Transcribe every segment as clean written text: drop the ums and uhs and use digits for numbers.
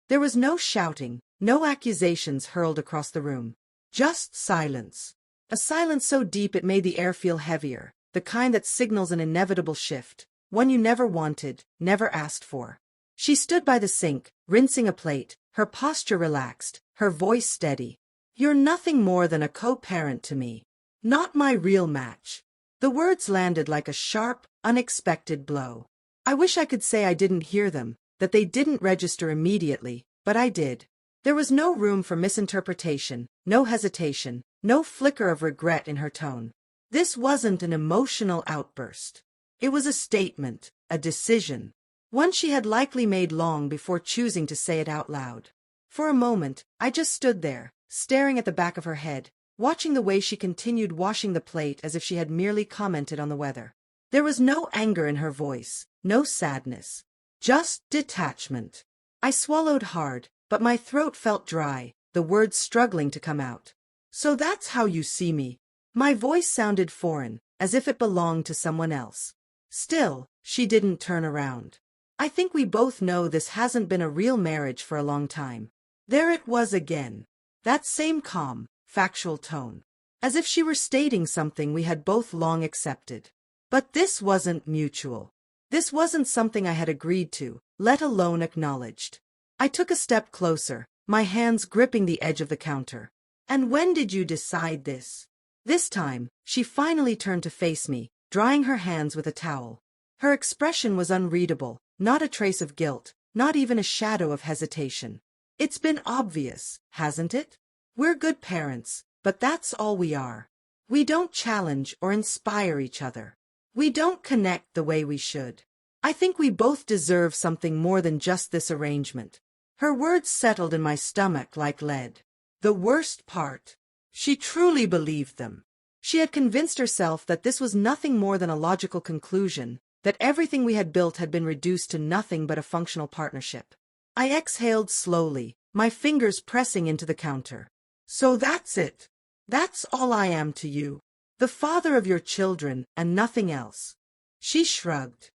There was no shouting, no accusations hurled across the room. Just silence. A silence so deep it made the air feel heavier, the kind that signals an inevitable shift, one you never wanted, never asked for. She stood by the sink, rinsing a plate, her posture relaxed, her voice steady. "You're nothing more than a co-parent to me. Not my real match." The words landed like a sharp, unexpected blow. I wish I could say I didn't hear them, that they didn't register immediately, but I did. There was no room for misinterpretation, no hesitation, no flicker of regret in her tone. This wasn't an emotional outburst. It was a statement, a decision. One she had likely made long before choosing to say it out loud. For a moment, I just stood there, staring at the back of her head, watching the way she continued washing the plate as if she had merely commented on the weather. There was no anger in her voice, no sadness. Just detachment. I swallowed hard, but my throat felt dry, the words struggling to come out. "So that's how you see me." My voice sounded foreign, as if it belonged to someone else. Still, she didn't turn around. "I think we both know this hasn't been a real marriage for a long time." There it was again. That same calm, factual tone. As if she were stating something we had both long accepted. But this wasn't mutual. This wasn't something I had agreed to, let alone acknowledged. I took a step closer, my hands gripping the edge of the counter. "And when did you decide this?" This time, she finally turned to face me, drying her hands with a towel. Her expression was unreadable, not a trace of guilt, not even a shadow of hesitation. "It's been obvious, hasn't it? We're good parents, but that's all we are. We don't challenge or inspire each other. We don't connect the way we should. I think we both deserve something more than just this arrangement." Her words settled in my stomach like lead. The worst part. She truly believed them. She had convinced herself that this was nothing more than a logical conclusion, that everything we had built had been reduced to nothing but a functional partnership. I exhaled slowly, my fingers pressing into the counter. "So that's it. That's all I am to you. The father of your children and nothing else." She shrugged.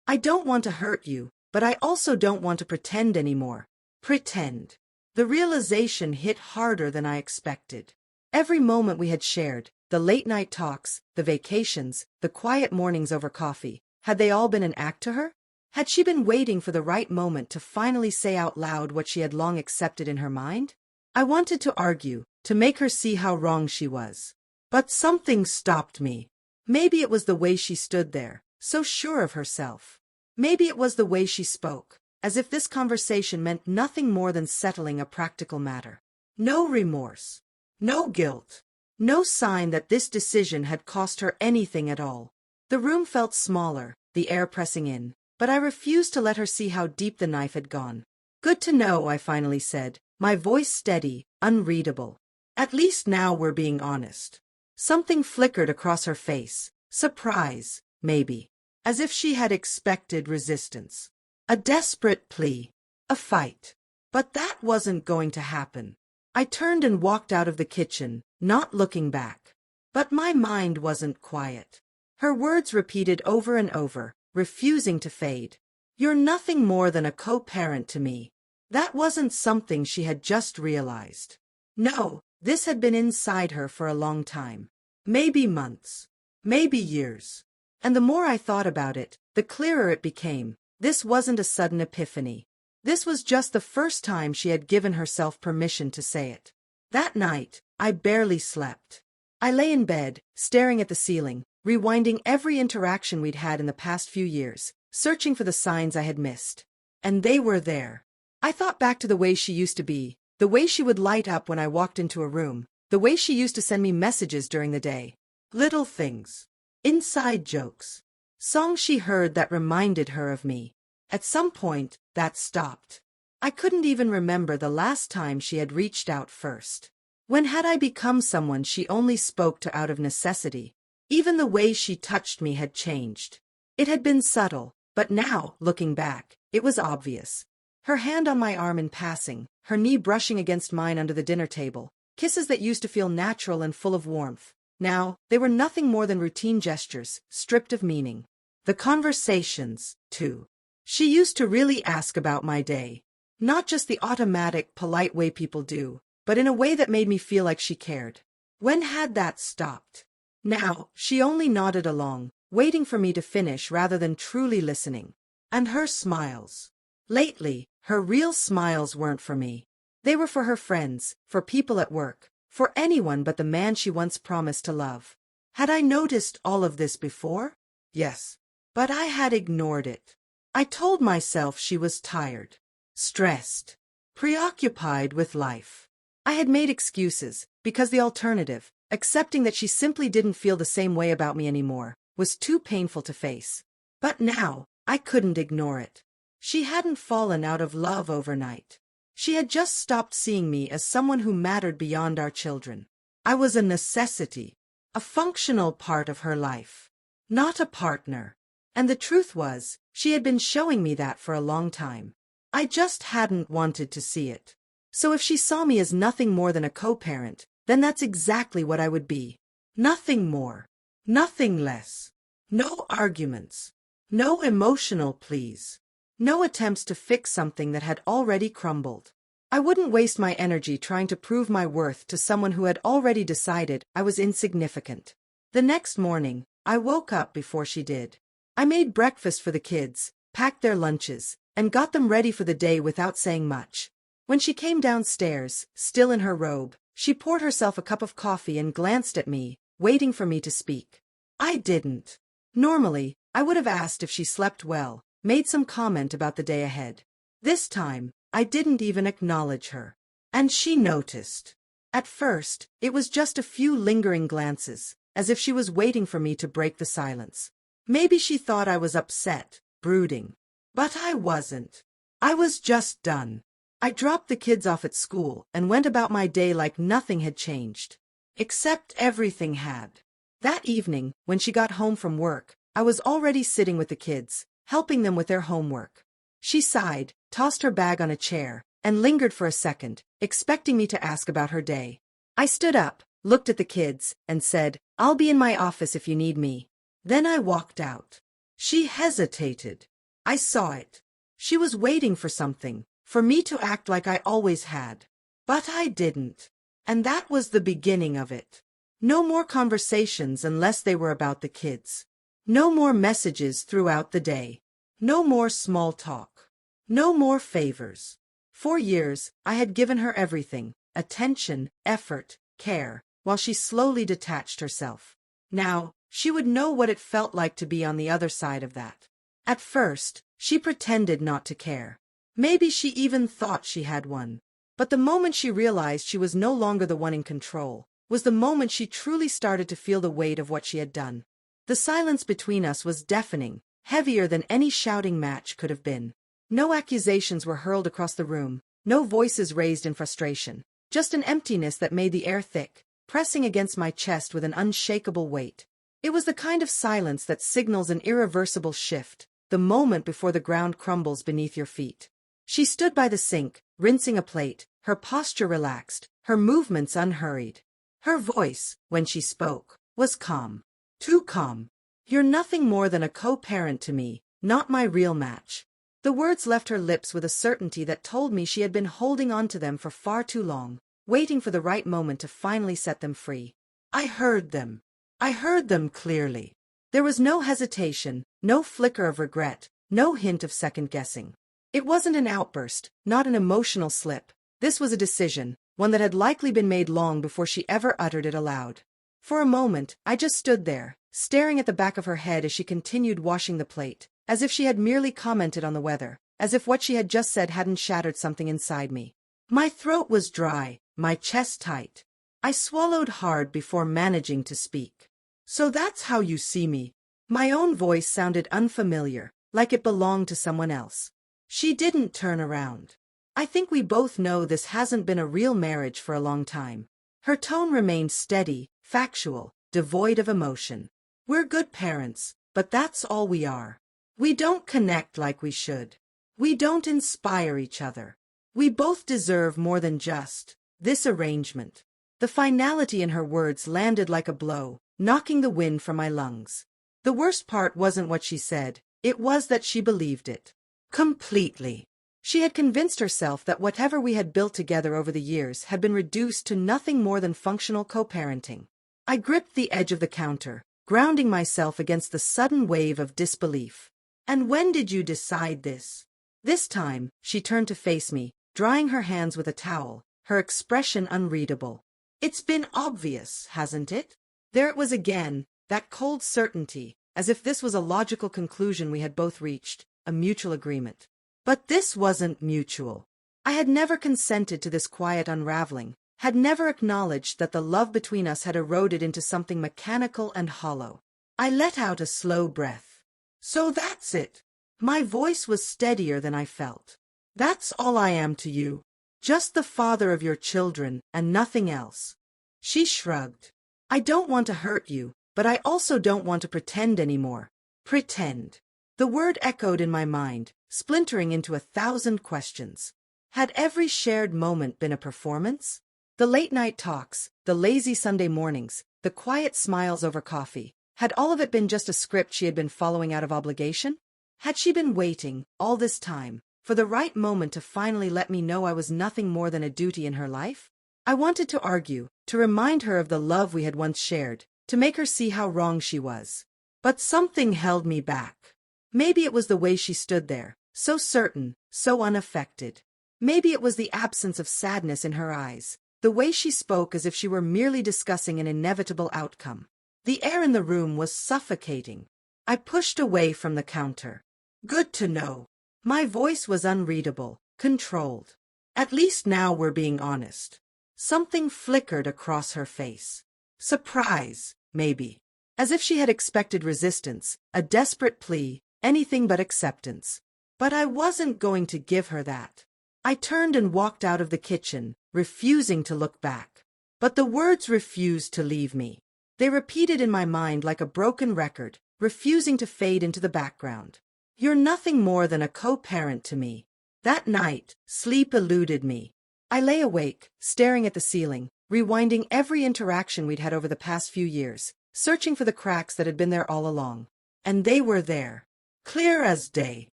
"I don't want to hurt you, but I also don't want to pretend anymore." Pretend. The realization hit harder than I expected. Every moment we had shared, the late-night talks, the vacations, the quiet mornings over coffee, had they all been an act to her? Had she been waiting for the right moment to finally say out loud what she had long accepted in her mind? I wanted to argue, to make her see how wrong she was. But something stopped me. Maybe it was the way she stood there, so sure of herself. Maybe it was the way she spoke, as if this conversation meant nothing more than settling a practical matter. No remorse. No guilt. No sign that this decision had cost her anything at all. The room felt smaller, the air pressing in, but I refused to let her see how deep the knife had gone. "Good to know," I finally said, my voice steady, unreadable. "At least now we're being honest." Something flickered across her face. Surprise, maybe. As if she had expected resistance. A desperate plea. A fight. But that wasn't going to happen. I turned and walked out of the kitchen, not looking back. But my mind wasn't quiet. Her words repeated over and over, refusing to fade. "You're nothing more than a co-parent to me." That wasn't something she had just realized. No, this had been inside her for a long time. Maybe months. Maybe years. And the more I thought about it, the clearer it became. This wasn't a sudden epiphany. This was just the first time she had given herself permission to say it. That night, I barely slept. I lay in bed, staring at the ceiling, rewinding every interaction we'd had in the past few years, searching for the signs I had missed. And they were there. I thought back to the way she used to be, the way she would light up when I walked into a room, the way she used to send me messages during the day. Little things. Inside jokes. Songs she heard that reminded her of me. At some point, that stopped. I couldn't even remember the last time she had reached out first. When had I become someone she only spoke to out of necessity? Even the way she touched me had changed. It had been subtle, but now, looking back, it was obvious. Her hand on my arm in passing, her knee brushing against mine under the dinner table, kisses that used to feel natural and full of warmth. Now, they were nothing more than routine gestures, stripped of meaning. The conversations, too. She used to really ask about my day. Not just the automatic, polite way people do, but in a way that made me feel like she cared. When had that stopped? Now, she only nodded along, waiting for me to finish rather than truly listening. And her smiles. Lately, her real smiles weren't for me. They were for her friends, for people at work, for anyone but the man she once promised to love. Had I noticed all of this before? Yes. But I had ignored it. I told myself she was tired, stressed, preoccupied with life. I had made excuses, because the alternative, accepting that she simply didn't feel the same way about me anymore, was too painful to face. But now, I couldn't ignore it. She hadn't fallen out of love overnight. She had just stopped seeing me as someone who mattered beyond our children. I was a necessity, a functional part of her life, not a partner. And the truth was, she had been showing me that for a long time. I just hadn't wanted to see it. So if she saw me as nothing more than a co-parent, then that's exactly what I would be. Nothing more. Nothing less. No arguments. No emotional pleas. No attempts to fix something that had already crumbled. I wouldn't waste my energy trying to prove my worth to someone who had already decided I was insignificant. The next morning, I woke up before she did. I made breakfast for the kids, packed their lunches, and got them ready for the day without saying much. When she came downstairs, still in her robe, she poured herself a cup of coffee and glanced at me, waiting for me to speak. I didn't. Normally, I would have asked if she slept well, made some comment about the day ahead. This time, I didn't even acknowledge her. And she noticed. At first, it was just a few lingering glances, as if she was waiting for me to break the silence. Maybe she thought I was upset, brooding. But I wasn't. I was just done. I dropped the kids off at school and went about my day like nothing had changed. Except everything had. That evening, when she got home from work, I was already sitting with the kids, helping them with their homework. She sighed, tossed her bag on a chair, and lingered for a second, expecting me to ask about her day. I stood up, looked at the kids, and said, "I'll be in my office if you need me." Then I walked out. She hesitated. I saw it. She was waiting for something, for me to act like I always had. But I didn't. And that was the beginning of it. No more conversations unless they were about the kids. No more messages throughout the day. No more small talk. No more favors. For years, I had given her everything, attention, effort, care, while she slowly detached herself. Now, she would know what it felt like to be on the other side of that. At first, she pretended not to care. Maybe she even thought she had one. But the moment she realized she was no longer the one in control, was the moment she truly started to feel the weight of what she had done. The silence between us was deafening, heavier than any shouting match could have been. No accusations were hurled across the room, no voices raised in frustration, just an emptiness that made the air thick, pressing against my chest with an unshakable weight. It was the kind of silence that signals an irreversible shift, the moment before the ground crumbles beneath your feet. She stood by the sink, rinsing a plate, her posture relaxed, her movements unhurried. Her voice, when she spoke, was calm. Too calm. "You're nothing more than a co-parent to me, not my real match." The words left her lips with a certainty that told me she had been holding on to them for far too long, waiting for the right moment to finally set them free. I heard them. I heard them clearly. There was no hesitation, no flicker of regret, no hint of second-guessing. It wasn't an outburst, not an emotional slip. This was a decision, one that had likely been made long before she ever uttered it aloud. For a moment, I just stood there, staring at the back of her head as she continued washing the plate, as if she had merely commented on the weather, as if what she had just said hadn't shattered something inside me. My throat was dry, my chest tight. I swallowed hard before managing to speak. "So that's how you see me." My own voice sounded unfamiliar, like it belonged to someone else. She didn't turn around. "I think we both know this hasn't been a real marriage for a long time." Her tone remained steady, factual, devoid of emotion. "We're good parents, but that's all we are. We don't connect like we should. We don't inspire each other. We both deserve more than just this arrangement." The finality in her words landed like a blow, knocking the wind from my lungs. The worst part wasn't what she said, it was that she believed it. Completely. She had convinced herself that whatever we had built together over the years had been reduced to nothing more than functional co-parenting. I gripped the edge of the counter, grounding myself against the sudden wave of disbelief. "And when did you decide this?" This time, she turned to face me, drying her hands with a towel, her expression unreadable. "It's been obvious, hasn't it?" There it was again, that cold certainty, as if this was a logical conclusion we had both reached, a mutual agreement. But this wasn't mutual. I had never consented to this quiet unraveling, had never acknowledged that the love between us had eroded into something mechanical and hollow. I let out a slow breath. "So that's it." My voice was steadier than I felt. "That's all I am to you. Just the father of your children, and nothing else." She shrugged. "I don't want to hurt you, but I also don't want to pretend anymore." Pretend. The word echoed in my mind, splintering into 1,000 questions. Had every shared moment been a performance? The late-night talks, the lazy Sunday mornings, the quiet smiles over coffee, had all of it been just a script she had been following out of obligation? Had she been waiting, all this time, for the right moment to finally let me know I was nothing more than a duty in her life? I wanted to argue, to remind her of the love we had once shared, to make her see how wrong she was. But something held me back. Maybe it was the way she stood there, so certain, so unaffected. Maybe it was the absence of sadness in her eyes, the way she spoke as if she were merely discussing an inevitable outcome. The air in the room was suffocating. I pushed away from the counter. "Good to know." My voice was unreadable, controlled. "At least now we're being honest." Something flickered across her face. Surprise, maybe. As if she had expected resistance, a desperate plea, anything but acceptance. But I wasn't going to give her that. I turned and walked out of the kitchen, refusing to look back. But the words refused to leave me. They repeated in my mind like a broken record, refusing to fade into the background. "You're nothing more than a co-parent to me." That night, sleep eluded me. I lay awake, staring at the ceiling, rewinding every interaction we'd had over the past few years, searching for the cracks that had been there all along. And they were there. Clear as day.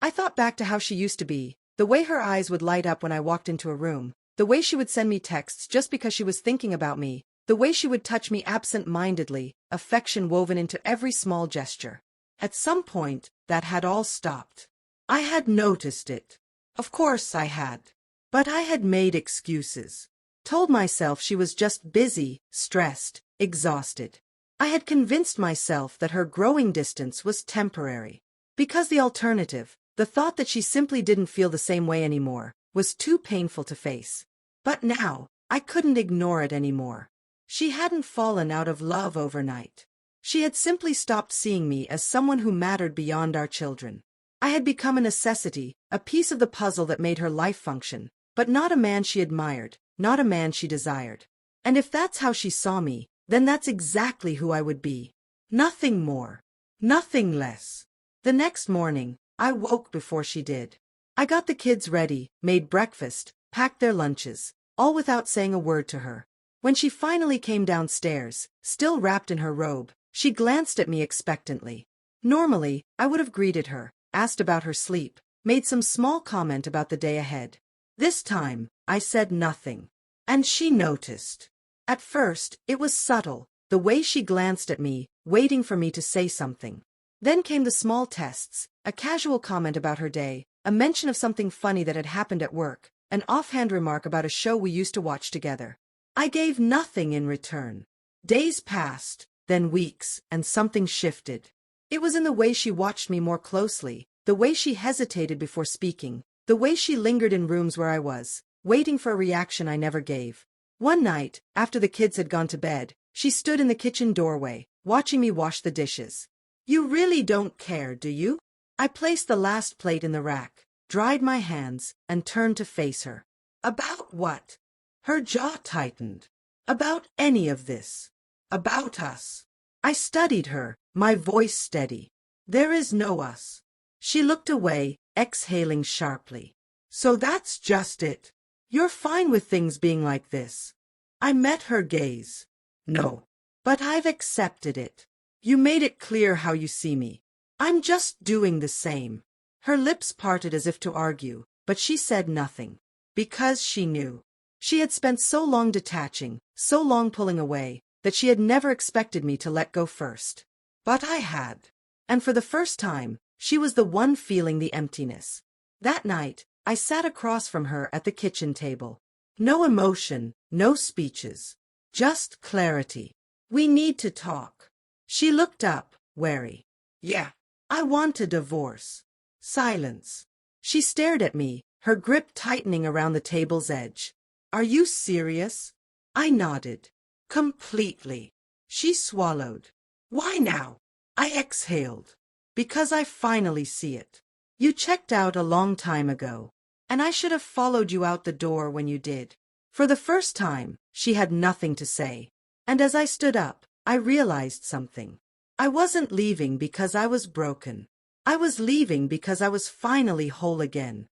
I thought back to how she used to be, the way her eyes would light up when I walked into a room, the way she would send me texts just because she was thinking about me, the way she would touch me absent-mindedly, affection woven into every small gesture. At some point, that had all stopped. I had noticed it. Of course I had. But I had made excuses. Told myself she was just busy, stressed, exhausted. I had convinced myself that her growing distance was temporary. Because the alternative, the thought that she simply didn't feel the same way anymore, was too painful to face. But now, I couldn't ignore it anymore. She hadn't fallen out of love overnight. She had simply stopped seeing me as someone who mattered beyond our children. I had become a necessity, a piece of the puzzle that made her life function, but not a man she admired, not a man she desired. And if that's how she saw me, then that's exactly who I would be. Nothing more. Nothing less. The next morning, I woke before she did. I got the kids ready, made breakfast, packed their lunches, all without saying a word to her. When she finally came downstairs, still wrapped in her robe, she glanced at me expectantly. Normally, I would have greeted her, asked about her sleep, made some small comment about the day ahead. This time, I said nothing. And she noticed. At first, it was subtle, the way she glanced at me, waiting for me to say something. Then came the small tests, a casual comment about her day, a mention of something funny that had happened at work, an offhand remark about a show we used to watch together. I gave nothing in return. Days passed, then weeks, and something shifted. It was in the way she watched me more closely, the way she hesitated before speaking, the way she lingered in rooms where I was, waiting for a reaction I never gave. One night, after the kids had gone to bed, she stood in the kitchen doorway, watching me wash the dishes. "You really don't care, do you?" I placed the last plate in the rack, dried my hands, and turned to face her. "About what?" Her jaw tightened. "About any of this. About us." I studied her, my voice steady. "There is no us." She looked away, exhaling sharply. "So that's just it. You're fine with things being like this." I met her gaze. "No. But I've accepted it. You made it clear how you see me. I'm just doing the same." Her lips parted as if to argue, but she said nothing. Because she knew. She had spent so long detaching, so long pulling away, that she had never expected me to let go first. But I had. And for the first time, she was the one feeling the emptiness. That night, I sat across from her at the kitchen table. No emotion, no speeches. Just clarity. We need to talk. She looked up, wary. Yeah. I want a divorce. Silence. She stared at me, her grip tightening around the table's edge. Are you serious? I nodded. Completely. She swallowed. Why now? I exhaled. Because I finally see it. You checked out a long time ago, and I should have followed you out the door when you did. For the first time, she had nothing to say. And as I stood up, I realized something. I wasn't leaving because I was broken. I was leaving because I was finally whole again.